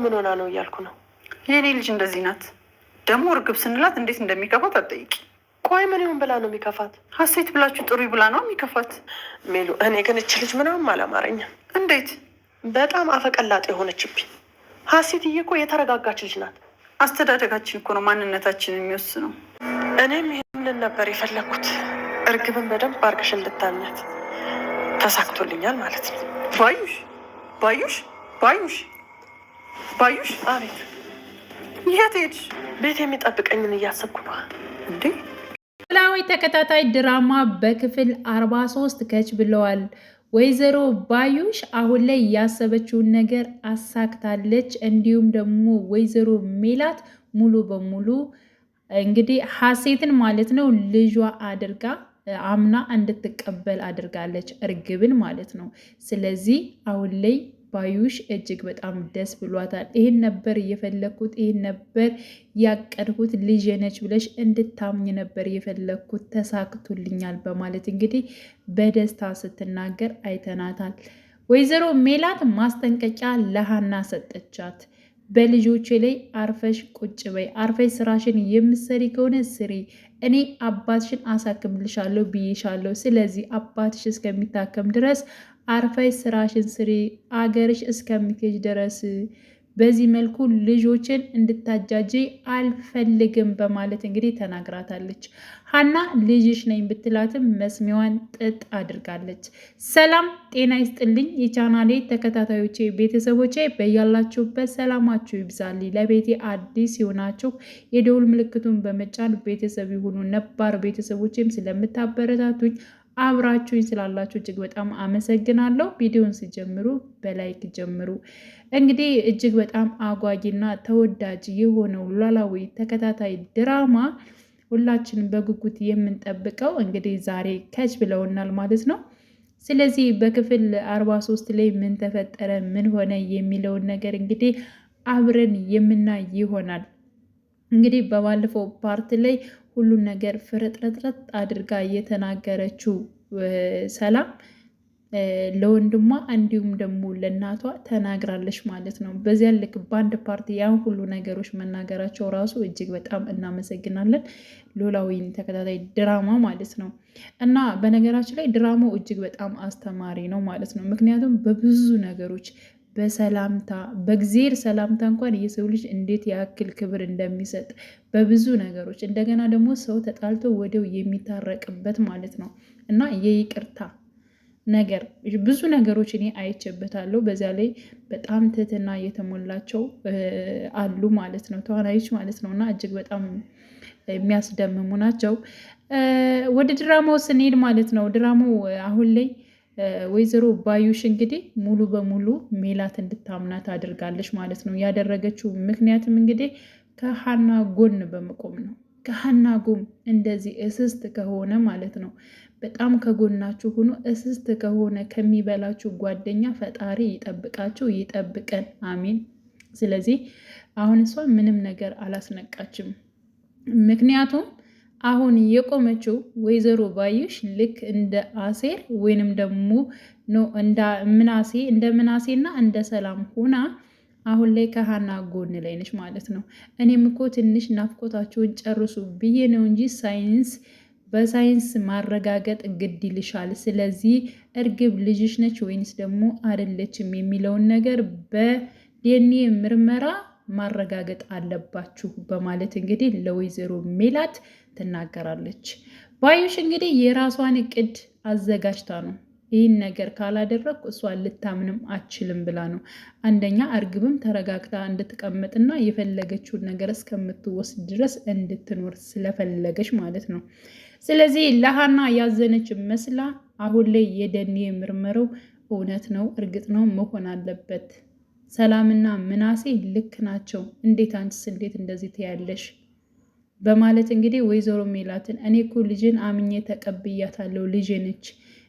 ምን ሆና ነው እያልኩ ነው። የኔ ልጅ እንደዚህ ናት። ደግሞ እርግብ ስንላት እንዴት እንደሚከፋት አትጠይቂ። ቆይ ምን ይሁን ብላ ነው የሚከፋት? ሀሴት ብላችሁ ጥሩ ብላ ነው የሚከፋት። ሜሉ፣ እኔ ግን እች ልጅ ምናምን አላማረኝም። እንዴት? በጣም አፈቀላጤ የሆነችብኝ። ሀሴትዬ እኮ የተረጋጋች ልጅ ናት። አስተዳደጋችን እኮ ነው ማንነታችን የሚወስነው። እኔም ይህንን ነበር የፈለኩት። እርግብን በደንብ አርገሽ እንድታምኛት ተሳክቶልኛል ማለት ነው። ባዩሽ ባዩሽ ባዩሽ ባዩሽ! አቤት። የት ሄድሽ? ቤት የሚጠብቀኝን እያሰብኩ ነው። እንዴ! ኖላዊ ተከታታይ ድራማ በክፍል 43 ከች ብለዋል። ወይዘሮ ባዩሽ አሁን ላይ ያሰበችውን ነገር አሳክታለች። እንዲሁም ደግሞ ወይዘሮ ሜላት ሙሉ በሙሉ እንግዲህ ሀሴትን ማለት ነው ልጇ አድርጋ አምና እንድትቀበል አድርጋለች፣ እርግብን ማለት ነው። ስለዚህ አሁን ላይ ባዩሽ እጅግ በጣም ደስ ብሏታል። ይህን ነበር እየፈለግኩት፣ ይህን ነበር ያቀድኩት፣ ልጄ ነች ብለሽ እንድታምኝ ነበር የፈለግኩት፣ ተሳክቶልኛል በማለት እንግዲህ በደስታ ስትናገር አይተናታል። ወይዘሮ ሜላት ማስጠንቀቂያ ለሀና ሰጠቻት። በልጆቼ ላይ አርፈሽ ቁጭ በይ፣ አርፈሽ ስራሽን የምትሰሪ ከሆነ ስሪ፣ እኔ አባትሽን አሳክምልሻለሁ ብዬሻለሁ። ስለዚህ አባትሽ እስከሚታከም ድረስ አርፈሽ ስራሽን ስሪ፣ አገርሽ እስከምትሄጂ ድረስ በዚህ መልኩ ልጆችን እንድታጃጂ አልፈልግም በማለት እንግዲህ ተናግራታለች። ሀና ልጅሽ ነኝ ብትላትም መስሚዋን ጥጥ አድርጋለች። ሰላም ጤና ይስጥልኝ የቻናሌ ተከታታዮቼ ቤተሰቦቼ፣ በያላችሁበት ሰላማችሁ ይብዛል። ለቤቴ አዲስ ሲሆናችሁ የደውል ምልክቱን በመጫን ቤተሰብ ይሁኑ። ነባር ቤተሰቦቼም ስለምታበረታቱኝ አብራችሁኝ ስላላችሁ እጅግ በጣም አመሰግናለሁ። ቪዲዮን ሲጀምሩ በላይክ ጀምሩ። እንግዲህ እጅግ በጣም አጓጊና ተወዳጅ የሆነው ኖላዊ ተከታታይ ድራማ ሁላችንም በጉጉት የምንጠብቀው እንግዲህ ዛሬ ከች ብለውናል ማለት ነው። ስለዚህ በክፍል 43 ላይ ምን ተፈጠረ፣ ምን ሆነ የሚለውን ነገር እንግዲህ አብረን የምናይ ይሆናል። እንግዲህ በባለፈው ፓርት ላይ ሁሉን ነገር ፍርጥረጥረጥ አድርጋ የተናገረችው ሰላም ለወንድሟ እንዲሁም ደግሞ ለእናቷ ተናግራለች ማለት ነው። በዚያ ልክ በአንድ ፓርቲ ያን ሁሉ ነገሮች መናገራቸው ራሱ እጅግ በጣም እናመሰግናለን። ኖላዊን ተከታታይ ድራማ ማለት ነው። እና በነገራችን ላይ ድራማው እጅግ በጣም አስተማሪ ነው ማለት ነው። ምክንያቱም በብዙ ነገሮች በሰላምታ በእግዜር ሰላምታ እንኳን የሰው ልጅ እንዴት ያክል ክብር እንደሚሰጥ በብዙ ነገሮች እንደገና ደግሞ ሰው ተጣልቶ ወዲያው የሚታረቅበት ማለት ነው እና የይቅርታ ነገር ብዙ ነገሮች እኔ አይቼበታለሁ። በዚያ ላይ በጣም ትህትና የተሞላቸው አሉ ማለት ነው፣ ተዋናዮች ማለት ነው እና እጅግ በጣም የሚያስደምሙ ናቸው። ወደ ድራማው ስንሄድ ማለት ነው ድራማው አሁን ላይ ወይዘሮ ባዩሽ እንግዲህ ሙሉ በሙሉ ሜላት እንድታምናት አድርጋለች ማለት ነው። ያደረገችው ምክንያትም እንግዲህ ከሀና ጎን በመቆም ነው። ከሀና ጎን እንደዚህ እስስት ከሆነ ማለት ነው በጣም ከጎናችሁ ሆኖ እስስት ከሆነ ከሚበላችሁ ጓደኛ ፈጣሪ ይጠብቃችሁ፣ ይጠብቀን፣ አሚን። ስለዚህ አሁን እሷ ምንም ነገር አላስነቃችም። ምክንያቱም አሁን የቆመችው ወይዘሮ ባዩሽ ልክ እንደ አሴር ወይንም ደግሞ እንደ ምናሴና እንደ ሰላም ሆና አሁን ላይ ከሀና ጎን ላይ ነች ማለት ነው። እኔም እኮ ትንሽ ናፍቆታችሁን ጨርሱ ብዬ ነው እንጂ በሳይንስ ማረጋገጥ ግድ ይልሻል። ስለዚህ እርግብ ልጅሽ ነች ወይንስ ደግሞ አይደለችም የሚለውን ነገር በዲኤንኤ ምርመራ ማረጋገጥ አለባችሁ በማለት እንግዲህ ለወይዘሮ ሜላት ትናገራለች። ባዩሽ እንግዲህ የራሷን እቅድ አዘጋጅታ ነው ይህን ነገር ካላደረግኩ እሷን ልታምንም አችልም ብላ ነው። አንደኛ እርግብም ተረጋግታ እንድትቀመጥና የፈለገችውን ነገር እስከምትወስድ ድረስ እንድትኖር ስለፈለገች ማለት ነው። ስለዚህ ለሀና ያዘነች መስላ አሁን ላይ የዲኤንኤ ምርመራው እውነት ነው እርግጥ ነው መሆን አለበት፣ ሰላምና ምናሴ ልክ ናቸው፣ እንዴት አንቺስ እንዴት እንደዚህ ትያለሽ በማለት እንግዲህ ወይዘሮ ሜላትን እኔ እኮ ልጅን አምኜ ተቀብያታለሁ፣ ልጅ ነች።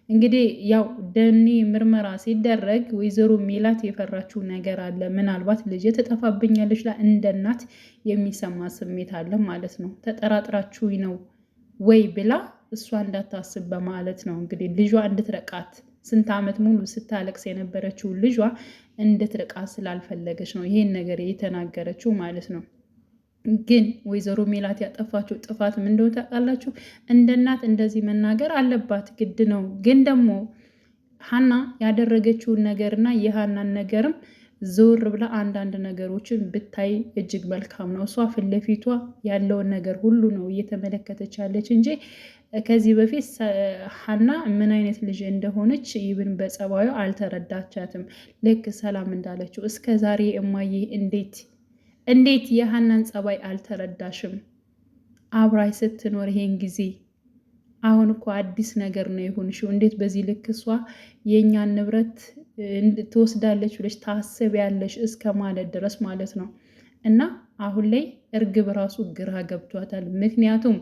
እንግዲህ ያው ዲኤንኤ ምርመራ ሲደረግ ወይዘሮ ሜላት የፈራችው ነገር አለ። ምናልባት ልጅ ትጠፋብኛለች እንደ እናት የሚሰማ ስሜት አለ ማለት ነው። ተጠራጥራችሁ ነው ወይ ብላ እሷ እንዳታስብ በማለት ነው እንግዲህ ልጇ እንድትረቃት ስንት ዓመት ሙሉ ስታለቅስ የነበረችው ልጇ እንድትርቃ ስላልፈለገች ነው ይሄን ነገር የተናገረችው ማለት ነው። ግን ወይዘሮ ሜላት ያጠፋችው ጥፋት ምን እንደሆነ ታውቃላችሁ? እንደ እናት እንደዚህ መናገር አለባት፣ ግድ ነው። ግን ደግሞ ሀና ያደረገችውን ነገርና የሀናን ነገርም ዞር ብላ አንዳንድ ነገሮችን ብታይ እጅግ መልካም ነው። እሷ ፊት ለፊቷ ያለውን ነገር ሁሉ ነው እየተመለከተች ያለች እንጂ ከዚህ በፊት ሀና ምን አይነት ልጅ እንደሆነች ይብን በጸባዩ አልተረዳቻትም። ልክ ሰላም እንዳለችው እስከ ዛሬ እማዬ እንዴት የሀናን ጸባይ አልተረዳሽም? አብራይ ስትኖር ይሄን ጊዜ አሁን እኮ አዲስ ነገር ነው የሆንሽው። እንዴት በዚህ ልክ እሷ የእኛን ንብረት ትወስዳለች ብለሽ ታስቢያለሽ እስከ ማለት ድረስ ማለት ነው። እና አሁን ላይ እርግብ ራሱ ግራ ገብቷታል። ምክንያቱም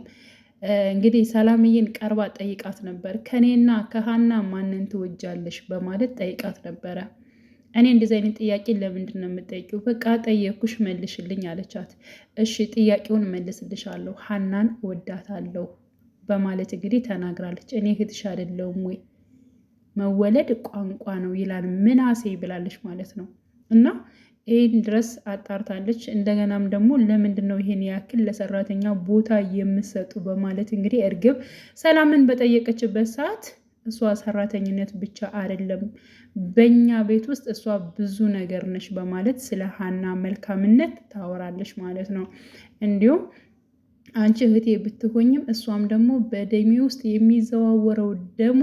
እንግዲህ ሰላምዬን ቀርባ ጠይቃት ነበር። ከኔና ከሀና ማንን ትወጃለሽ በማለት ጠይቃት ነበረ። እኔ እንደዚህ አይነት ጥያቄ ለምንድን ነው የምጠይቂው? በቃ ጠየኩሽ መልሽልኝ አለቻት። እሺ ጥያቄውን መልስልሻለሁ፣ ሀናን እወዳታለሁ በማለት እንግዲህ ተናግራለች። እኔ እህትሽ አይደለሁም ወይ? መወለድ ቋንቋ ነው ይላል ምናሴ ብላለች ማለት ነው። እና ይህን ድረስ አጣርታለች። እንደገናም ደግሞ ለምንድን ነው ይሄን ያክል ለሰራተኛ ቦታ የምሰጡ በማለት እንግዲህ እርግብ ሰላምን በጠየቀችበት ሰዓት እሷ ሰራተኝነት ብቻ አይደለም በእኛ ቤት ውስጥ እሷ ብዙ ነገር ነች በማለት ስለ ሀና መልካምነት ታወራለች ማለት ነው። እንዲሁም አንቺ እህቴ ብትሆኝም እሷም ደግሞ በደሜ ውስጥ የሚዘዋወረው ደሞ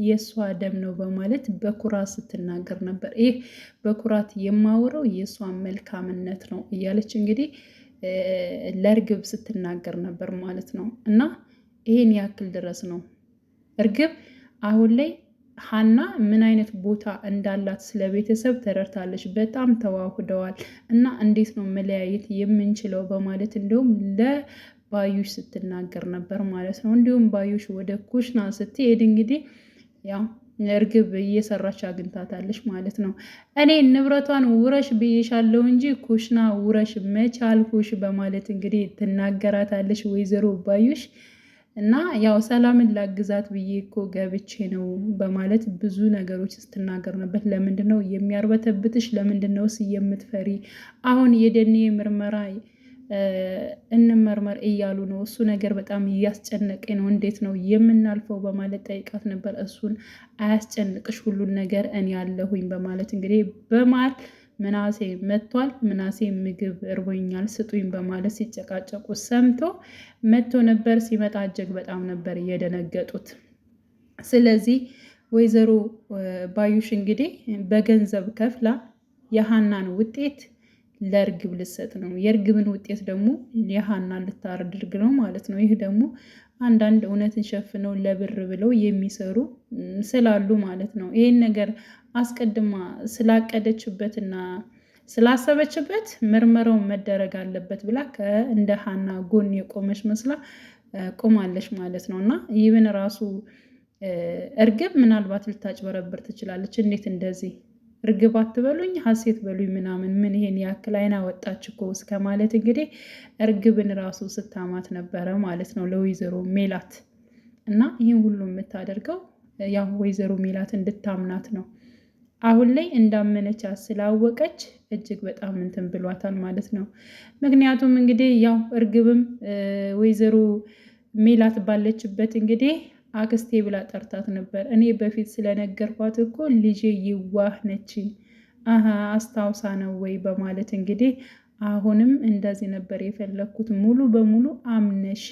የእሷ ደም ነው በማለት በኩራት ስትናገር ነበር። ይህ በኩራት የማወራው የእሷን መልካምነት ነው እያለች እንግዲህ ለእርግብ ስትናገር ነበር ማለት ነው። እና ይሄን ያክል ድረስ ነው እርግብ አሁን ላይ ሀና ምን አይነት ቦታ እንዳላት ስለ ቤተሰብ ተረድታለች። በጣም ተዋህደዋል እና እንዴት ነው መለያየት የምንችለው በማለት እንዲሁም ለባዩሽ ስትናገር ነበር ማለት ነው። እንዲሁም ባዩሽ ወደ ኩሽና ስትሄድ እንግዲህ ያው እርግብ እየሰራች አግኝታታለች ማለት ነው። እኔ ንብረቷን ውረሽ ብዬሻለሁ እንጂ ኩሽና ውረሽ መቻልኩሽ በማለት እንግዲህ ትናገራታለች ወይዘሮ ባዩሽ። እና ያው ሰላምን ላግዛት ብዬ እኮ ገብቼ ነው በማለት ብዙ ነገሮች ስትናገር ነበር። ለምንድን ነው የሚያርበተብትሽ? ለምንድን ነው የምትፈሪ? አሁን የደኔ ምርመራ እንመርመር እያሉ ነው። እሱ ነገር በጣም እያስጨነቀኝ ነው። እንዴት ነው የምናልፈው በማለት ጠይቃት ነበር። እሱን አያስጨንቅሽ፣ ሁሉን ነገር እኔ ያለሁኝ በማለት እንግዲህ በማል ምናሴ መጥቷል። ምናሴ ምግብ እርቦኛል ስጡኝ በማለት ሲጨቃጨቁ ሰምቶ መጥቶ ነበር። ሲመጣ እጅግ በጣም ነበር የደነገጡት። ስለዚህ ወይዘሮ ባዩሽ እንግዲህ በገንዘብ ከፍላ የሀናን ውጤት ለእርግብ ልሰጥ ነው። የእርግብን ውጤት ደግሞ የሀናን ልታደርግ ነው ማለት ነው። ይህ ደግሞ አንዳንድ እውነትን ሸፍነው ለብር ብለው የሚሰሩ ስላሉ ማለት ነው። ይህን ነገር አስቀድማ ስላቀደችበትና ስላሰበችበት ምርመራው መደረግ አለበት ብላ እንደ ሀና ጎን የቆመች መስላ ቆማለች ማለት ነው። እና ይህን ራሱ እርግብ ምናልባት ልታጭበረብር ትችላለች። እንዴት እንደዚህ እርግብ አትበሉኝ ሀሴት በሉኝ ምናምን ምን ይሄን ያክል አይና ወጣች እኮ እስከ ማለት እንግዲህ እርግብን ራሱ ስታማት ነበረ ማለት ነው ለወይዘሮ ሜላት። እና ይህን ሁሉ የምታደርገው ያው ወይዘሮ ሜላት እንድታምናት ነው። አሁን ላይ እንዳመነቻት ስላወቀች እጅግ በጣም እንትን ብሏታል ማለት ነው። ምክንያቱም እንግዲህ ያው እርግብም ወይዘሮ ሜላት ባለችበት እንግዲህ አክስቴ ብላ ጠርታት ነበር። እኔ በፊት ስለነገርኳት እኮ ልጄ ይዋህ ነች አስታውሳ ነው ወይ በማለት እንግዲህ አሁንም እንደዚህ ነበር የፈለግኩት፣ ሙሉ በሙሉ አምነሽ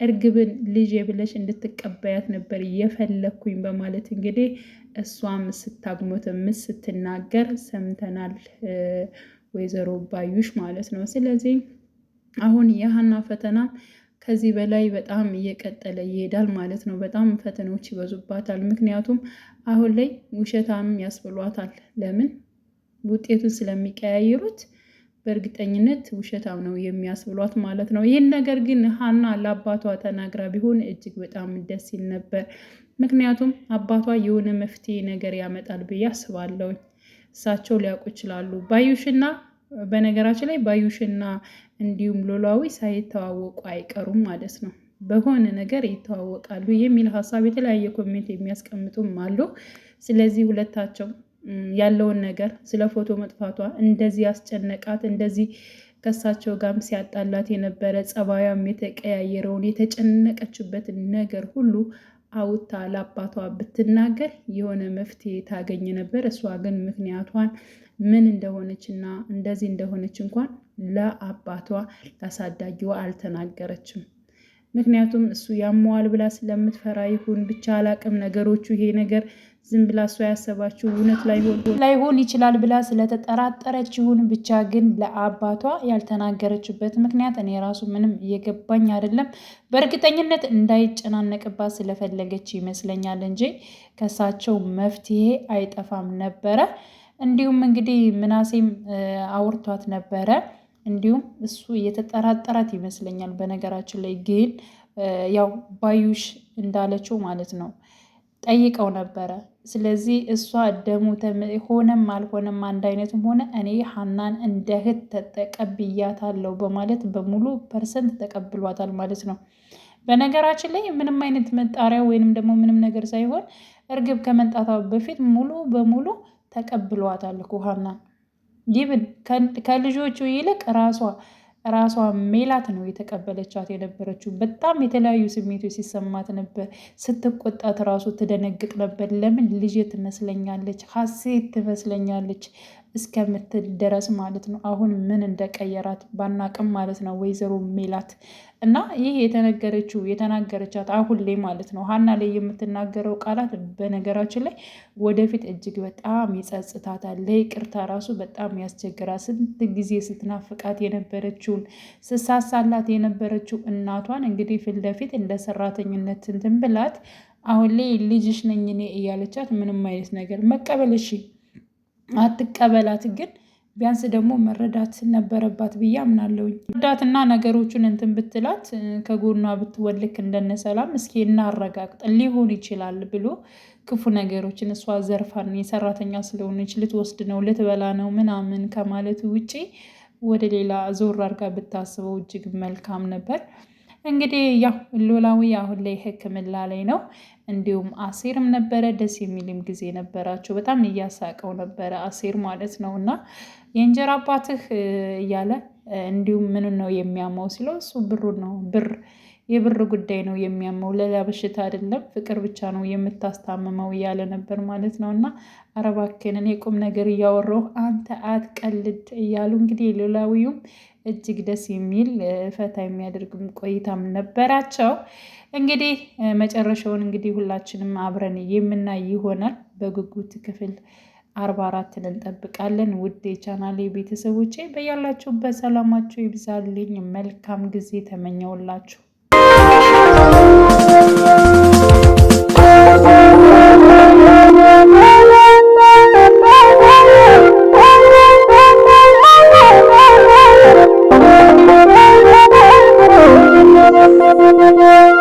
እርግብን ልጄ ብለሽ እንድትቀበያት ነበር የፈለግኩኝ በማለት እንግዲህ እሷም ስታግሞተምስ ስትናገር ሰምተናል ወይዘሮ ባዩሽ ማለት ነው። ስለዚህ አሁን የሀና ፈተና ከዚህ በላይ በጣም እየቀጠለ ይሄዳል ማለት ነው። በጣም ፈተናዎች ይበዙባታል። ምክንያቱም አሁን ላይ ውሸታም ያስብሏታል። ለምን? ውጤቱን ስለሚቀያየሩት በእርግጠኝነት ውሸታም ነው የሚያስብሏት ማለት ነው። ይህን ነገር ግን ሀና ለአባቷ ተናግራ ቢሆን እጅግ በጣም ደስ ይል ነበር። ምክንያቱም አባቷ የሆነ መፍትሄ ነገር ያመጣል ብዬ አስባለሁ። እሳቸው ሊያውቁ ይችላሉ። ባዩሽና በነገራችን ላይ ባዩሽና እንዲሁም ኖላዊ ሳይተዋወቁ አይቀሩም ማለት ነው። በሆነ ነገር ይተዋወቃሉ የሚል ሀሳብ የተለያየ ኮሜንት የሚያስቀምጡም አሉ። ስለዚህ ሁለታቸው ያለውን ነገር ስለ ፎቶ መጥፋቷ እንደዚህ ያስጨነቃት እንደዚህ ከሳቸው ጋርም ሲያጣላት የነበረ ጸባያም የተቀያየረውን የተጨነቀችበትን ነገር ሁሉ አውታ ለአባቷ ብትናገር የሆነ መፍትሄ ታገኝ ነበር። እሷ ግን ምክንያቷን ምን እንደሆነች እና እንደዚህ እንደሆነች እንኳን ለአባቷ ላሳዳጊዋ አልተናገረችም። ምክንያቱም እሱ ያመዋል ብላ ስለምትፈራ ይሁን ብቻ አላቅም ነገሮቹ ይሄ ነገር ዝም ብላ እሷ ያሰባችው እውነት ላይሆን ይችላል ብላ ስለተጠራጠረች ይሁን ብቻ ግን ለአባቷ ያልተናገረችበት ምክንያት እኔ ራሱ ምንም እየገባኝ አይደለም። በእርግጠኝነት እንዳይጨናነቅባት ስለፈለገች ይመስለኛል እንጂ ከሳቸው መፍትሄ አይጠፋም ነበረ። እንዲሁም እንግዲህ ምናሴም አውርቷት ነበረ። እንዲሁም እሱ እየተጠራጠራት ይመስለኛል። በነገራችን ላይ ግን ያው ባዩሽ እንዳለችው ማለት ነው ጠይቀው ነበረ። ስለዚህ እሷ ደሙ ሆነም አልሆነም አንድ አይነትም ሆነ እኔ ሀናን እንደ እህት ተቀብያታለሁ በማለት በሙሉ ፐርሰንት ተቀብሏታል ማለት ነው። በነገራችን ላይ ምንም አይነት መጣሪያ ወይንም ደግሞ ምንም ነገር ሳይሆን እርግብ ከመምጣቷ በፊት ሙሉ በሙሉ ተቀብሏታል እኮ ሀናን። ይብን ከልጆቹ ይልቅ ራሷ ሜላት ነው የተቀበለቻት የነበረችው። በጣም የተለያዩ ስሜቶች ሲሰማት ነበር። ስትቆጣት ራሱ ትደነግጥ ነበር። ለምን ልጅ ትመስለኛለች፣ ሀሴት ትመስለኛለች እስከምትል ድረስ ማለት ነው። አሁን ምን እንደቀየራት ባናቅም ማለት ነው ወይዘሮ ሜላት እና ይህ የተናገረቻት አሁን ላይ ማለት ነው ሀና ላይ የምትናገረው ቃላት በነገራችን ላይ ወደፊት እጅግ በጣም ይጸጽታታል። ለይቅርታ ራሱ በጣም ያስቸግራል። ስንት ጊዜ ስትናፍቃት የነበረችውን ስሳሳላት የነበረችው እናቷን እንግዲህ ፊት ለፊት እንደ ሰራተኝነት እንትን ብላት አሁን ላይ ልጅሽ ነኝ እኔ እያለቻት ምንም አይነት ነገር መቀበል እሺ አትቀበላት ግን ቢያንስ ደግሞ መረዳት ነበረባት ብዬ አምናለሁኝ። ረዳትና ነገሮቹን እንትን ብትላት ከጎኗ ብትወልክ እንደነሰላም እስኪ እናረጋግጥ ሊሆን ይችላል ብሎ ክፉ ነገሮችን እሷ ዘርፋን የሰራተኛ ስለሆነች ልትወስድ ነው ልትበላ ነው ምናምን ከማለቱ ውጪ ወደ ሌላ ዞር አድርጋ ብታስበው እጅግ መልካም ነበር። እንግዲህ ያው ኖላዊ አሁን ላይ ሕክምና ላይ ነው። እንዲሁም አሴርም ነበረ። ደስ የሚልም ጊዜ ነበራቸው። በጣም እያሳቀው ነበረ አሴር ማለት ነው። እና የእንጀራ አባትህ እያለ እንዲሁም ምን ነው የሚያመው ሲለው እሱ ብሩ ነው የብር ጉዳይ ነው የሚያመው፣ ሌላ በሽታ አይደለም፣ ፍቅር ብቻ ነው የምታስታምመው እያለ ነበር ማለት ነው። እና ኧረ እባክህን እኔ ቁም ነገር እያወራሁ አንተ አትቀልድ እያሉ እንግዲህ ኖላዊውም እጅግ ደስ የሚል ፈታ የሚያደርግም ቆይታም ነበራቸው። እንግዲህ መጨረሻውን እንግዲህ ሁላችንም አብረን የምናይ ይሆናል። በጉጉት ክፍል 44 እንጠብቃለን። ውድ የቻናሌ ቤተሰቦቼ በያላችሁበት ሰላማችሁ ይብዛልኝ። መልካም ጊዜ ተመኘውላችሁ። Thank you.